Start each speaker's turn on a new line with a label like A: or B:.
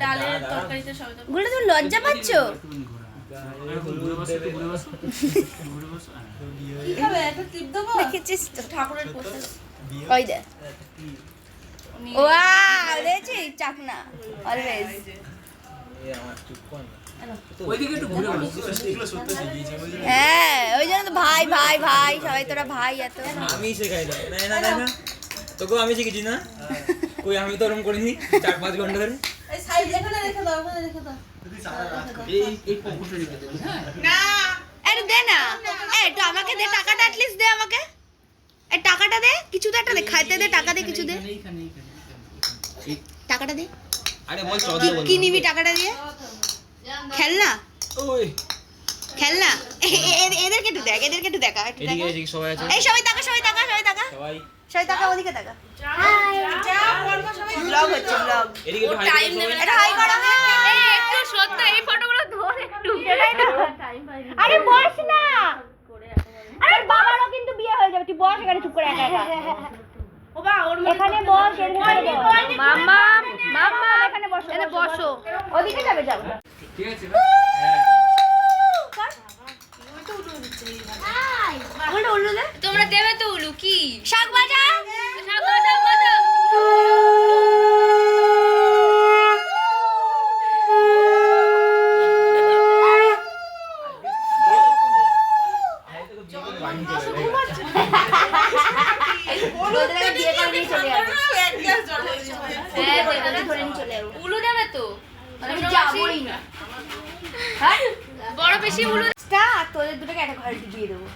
A: ডালের তরকারিতে সবাই তো
B: গুলো তুমি লজ্জা পাচ্ছ?
A: কি খাবে? একটা টিপ দেবো?
B: দেখেছিস তো
A: ঠাকুরের প্রসাদ।
B: ওই দে ওয়াও দেখেছিস চাকনা অলওয়েজ হ্যাঁ ওই জন্য তো ভাই ভাই ভাই সবাই তোরা ভাই এত
C: আমি শেখাই না না না না তোকে আমি শিখেছি না কই আমি তো ওরকম করিনি 4-5 ঘন্টা ধরে
A: এই সাইড এখানে রেখে দাও, ওখানে রেখে দাও।
C: এই পকেটে রেখে দে
A: না
B: একটু দে না একটু আমাকে দে টাকাটা অ্যাটলিস্ট দে আমাকে এই টাকাটা দে কিছু তো একটা দে খাইতে দে টাকা দে কিছু দে টাকাটা দে
C: আরে বল চৌধুরী বল
B: কি নিবি টাকাটা দিয়ে খেলনা
C: ওই
B: খেলনা এদেরকে একটু দেখ এদেরকে একটু দেখা একটু
C: এদিকে
B: দেখা
C: এদিকে সবাই আছে
B: এই সবাই টাকা সবাই টাকা সবাই টাকা
C: সবাই
B: সবাই টাকা ওদিকে টাকা
A: যা বলবো সবাই
B: ব্লগ হচ্ছে ব্লগ
C: এদিকে একটু
A: টাইম নেবে না।
B: এটা হাই করো
D: এই একটু সত্য এই ফটোগুলো ধর একটু
A: টাইম পাইনি
B: আরে বস না আরে বাবারও কিন্তু বিয়ে হয়ে যাবে তুই বস এখানে চুপ করে একা একা
A: ও বা ওর
B: এখানে বস এখানে বস
D: মাম্মা মাম্মা
B: এখানে বসো
D: এখানে বসো
B: ওদিকে যাবে যাও
C: ঠিক আছে
B: আমারটা উল্লু দে
D: তোমরা দেবে তো উলু কি
B: শাক ভাজা
D: শাক বাদাম বাদাম
B: ওদের আগে বিয়ে করে নিয়ে চলে যাবে
A: এক গ্লাস জল হয়েছে
D: হ্যাঁ
B: ওদের ধরে নিয়ে চলে যাবো
D: উলু দেবে তো
B: আমি যাবোই না হ্যাঁ
D: বড় বেশি উলু
B: টা তোদের দুটোকে একটা ঘরে দিয়ে দেবো